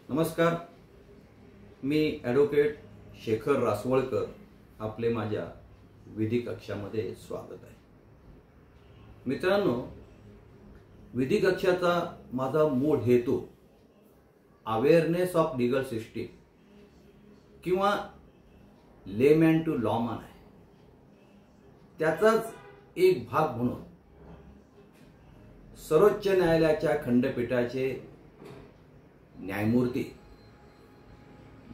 नमस्कार, मी ॲडव्होकेट शेखर रासवळकर आपले माझ्या विधी कक्षामध्ये स्वागत आहे। मित्रांनो, विधी कक्षाचा माझा मूळ हेतू अवेअरनेस ऑफ लीगल सिस्टीम किंवा लेमॅन टू लॉमॅन आहे। त्याचाच एक भाग म्हणून सर्वोच्च न्यायालयाच्या खंडपीठाचे न्यायमूर्ती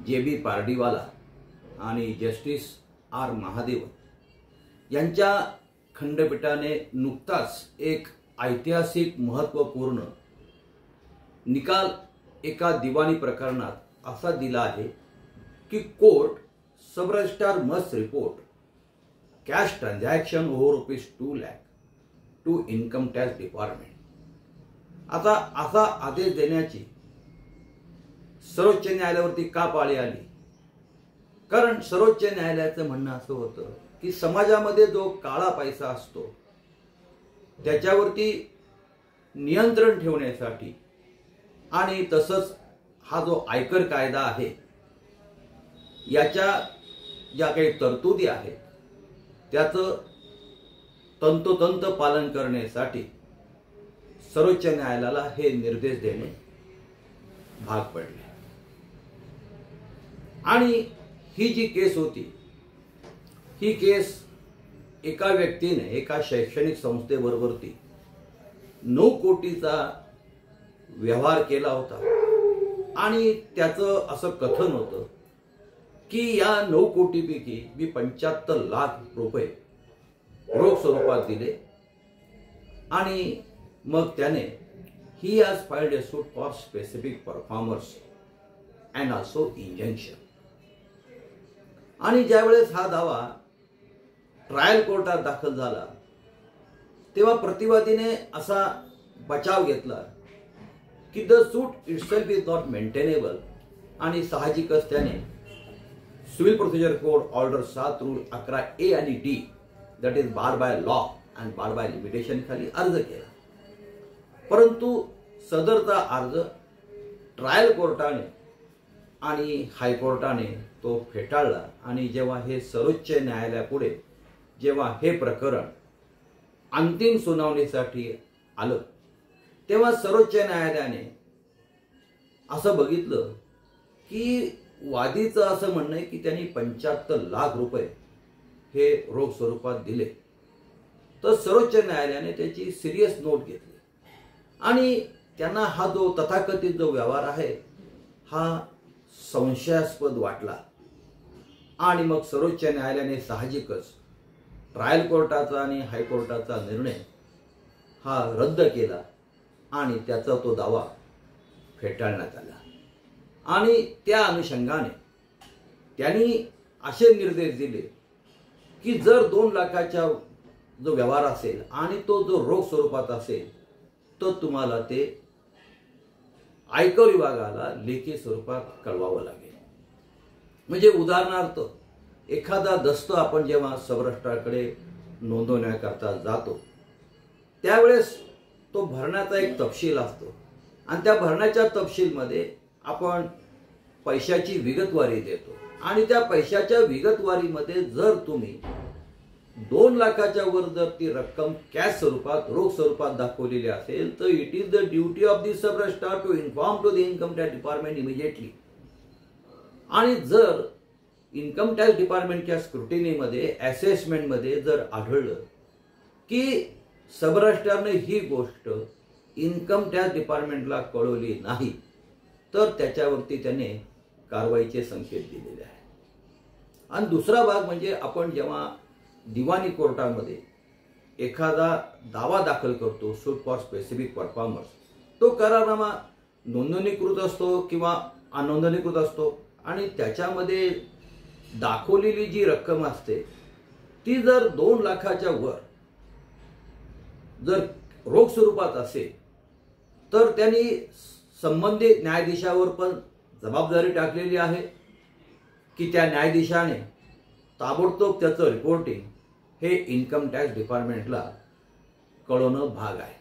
जे.बी. पार्डीवाला आणि जस्टिस आर. महादेवन यांच्या खंडपीठाने नुकताच एक ऐतिहासिक महत्त्वपूर्ण निकाल एका दिवाणी प्रकरणात असा दिला आहे की court sub registrar must report cash transaction over ₹2 lakh to income tax department. आता असा आदेश देण्याची सर्वोच्च न्यायालयावरती का पाळी आली? कारण सर्वोच्च न्यायालयाचं म्हणणं असं होतं की समाजामध्ये जो काळा पैसा असतो त्याच्यावरती नियंत्रण ठेवण्यासाठी आणि तसंच हा जो आयकर कायदा आहे याच्या ज्या काही तरतुदी आहेत त्याचं तंतोतंत पालन करण्यासाठी सर्वोच्च न्यायालयाला हे निर्देश देणे भाग पडले। आणि ही जी केस होती ही केस एका व्यक्तीने एका शैक्षणिक संस्थेबरोबरती 9 कोटीचा व्यवहार केला होता आणि त्याचं असं कथन होतं की या 9 कोटीपैकी मी 75 लाख रुपये रोख स्वरूपात दिले आणि मग त्याने he has filed a suit for specific performers and also injunction. आणि ज्यावेळेस हा दावा ट्रायल कोर्टात दाखल झाला तेव्हा प्रतिवादीने असा बचाव घेतला की the suit itself is not maintainable आणि साहजिकच त्याने civil procedure code order 7 rule 11A आणि D that is bar by law and bar by limitation खाली अर्ज केला। परंतु सदरचा अर्ज ट्रायल कोर्टाने आणि हायकोर्टाने तो फेटाळला आणि जेव्हा हे सर्वोच्च न्यायालयापुढे जेव्हा हे प्रकरण अंतिम सुनावणीसाठी आलं तेव्हा सर्वोच्च न्यायालयाने असं बघितलं की वादीचं असं म्हणणं आहे की त्यांनी 75 लाख रुपये हे रोख स्वरूपात दिले। तर सर्वोच्च न्यायालयाने त्याची सिरियस नोट घेतली आणि त्यांना हा जो तथाकथित जो व्यवहार आहे हा संशयास्पद वाटला आणि मग सर्वोच्च न्यायालयाने साहजिकच ट्रायल कोर्टाचा आणि हायकोर्टाचा निर्णय हा रद्द केला आणि त्याचा तो दावा फेटाळण्यात आला। आणि त्या अनुषंगाने त्यांनी असे निर्देश दिले की जर 2 लाखाचा जो व्यवहार असेल आणि तो जो रोख स्वरूपात असेल तर तुम्हाला ते आयकर विभागाला लेखी स्वरूपात कळवावं लागेल। म्हणजे उदाहरणार्थ एखादा दस्त आपण जेव्हा सब रजिस्ट्रारकडे नोंदवण्याकरता जातो त्यावेळेस तो भरण्याचा एक तपशील असतो आणि त्या भरण्याच्या तपशीलमध्ये आपण पैशाची विगतवारी देतो आणि त्या पैशाच्या विगतवारीमध्ये जर तुम्ही 2 लाखाच्या वर जर ती रक्कम कॅश स्वरूपात रोख स्वरूपात दाखवलेली असेल तर it is the duty of the sub registrar to inform to the income tax department immediately. आणि जर इन्कम टॅक्स डिपार्टमेंटच्या स्क्रुटिनीमध्ये असेसमेंटमध्ये जर आढळलं की सब रजिस्ट्रारने ही गोष्ट इन्कम टॅक्स डिपार्टमेंटला कळवली नाही तर त्याच्यावरती त्याने कारवाईचे संकेत दिलेले आहेत। आणि दुसरा भाग म्हणजे आपण जेव्हा दिवाणी कोर्टामध्ये एखादा दावा दाखल करतो सूट फॉर स्पेसिफिक परफॉर्मर्स तो करारनामा नोंदणीकृत असतो किंवा अनोंदणीकृत असतो आणि त्याच्यामध्ये दाखवलेली जी रक्कम असते ती जर 2 लाखाच्या वर जर रोख स्वरूपात असेल तर त्यांनी संबंधित न्यायाधीशावर पण जबाबदारी टाकलेली आहे की त्या न्यायाधीशाने ताबडतोब त्याचं रिपोर्टिंग हे इन्कम टॅक्स डिपार्टमेंटला कळवणं भाग आहे।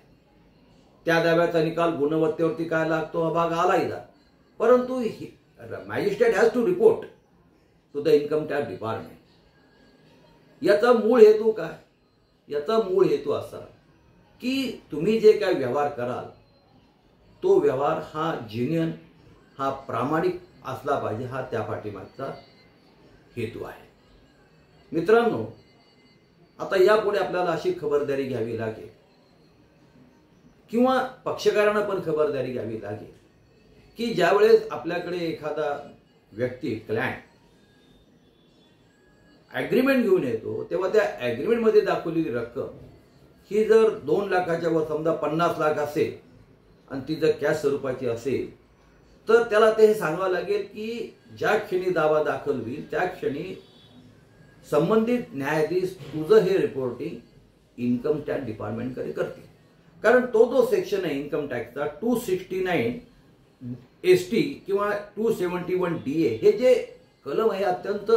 त्या दाव्याचा निकाल गुणवत्तेवरती काय लागतो हा भाग आलाही परंतु magistrate has to report to the income tax department. याचा मूळ हेतू काय? याचा मूळ हेतू असा की तुम्ही जे काय व्यवहार कराल तो व्यवहार हा जेन्युइन, हा प्रामाणिक असला पाहिजे, हा त्या पाठीमागचा हेतू आहे. मित्रांनो, आता यापुढे आपल्याला अशी खबरदारी घ्यावी लागेल किंवा पक्षकारांना पण खबरदारी घ्यावी लागेल की ज्यावेळेस आपल्याकडे एखादा व्यक्ती, क्लायंट ॲग्रीमेंट घेऊन येतो तेव्हा त्या ॲग्रीमेंटमध्ये दाखवलेली रक्कम ही जर 2 लाखाच्या वर समजा 50 लाख असेल आणि ती जर कॅश स्वरूपाची असेल तर त्याला ते हे सांगावं लागेल की ज्या क्षणी दावा दाखल होईल त्या क्षणी संबंधित न्यायाधीश तुझं हे रिपोर्टिंग इन्कम टॅक्स डिपार्टमेंटकडे करतील. कारण तो जो सेक्शन आहे इन्कम टॅक्सचा 269 ST किंवा 271 DA हे जे कलम आहे अत्यंत,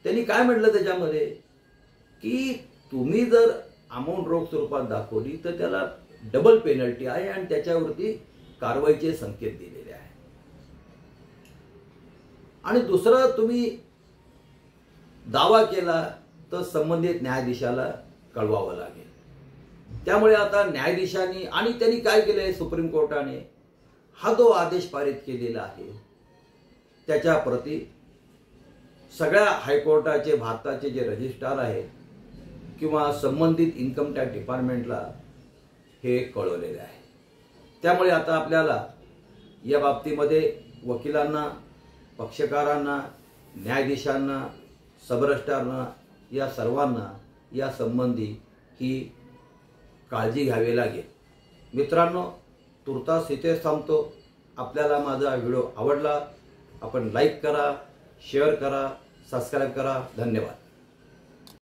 त्यांनी काय म्हटलं त्याच्यामध्ये की तुम्ही जर अमाऊंट रोख स्वरूपात दाखवली तर त्याला डबल पेनल्टी आहे आणि त्याच्यावरती कारवाईचे संकेत दिलेले आहे. आणि दुसरं, तुम्ही दावा केला तर संबंधित न्यायाधीशाला कळवावं लागेल. त्यामुळे आता न्यायाधीशांनी आणि त्यांनी काय केलंय, सुप्रीम कोर्टाने हा जो आदेश पारित केलेला आहे त्याच्या प्रती सगळ्या हायकोर्टाचे, भारताचे जे रजिस्ट्रार आहेत किंवा संबंधित इन्कम टॅक्स डिपार्टमेंटला हे कळवलेले आहे. त्यामुळे आता आपल्याला या बाबतीमध्ये वकिलांना, पक्षकारांना, न्यायाधीशांना, सबरजिस्ट्रारना या सर्वांना या संबंधी ही काळजी घ्यावी लागेल. मित्रांनो, तुर्तास इथेच थांबतो. आपल्याला माझा व्हिडिओ आवडला आपण लाईक करा, शेअर करा, सबस्क्राईब करा. धन्यवाद.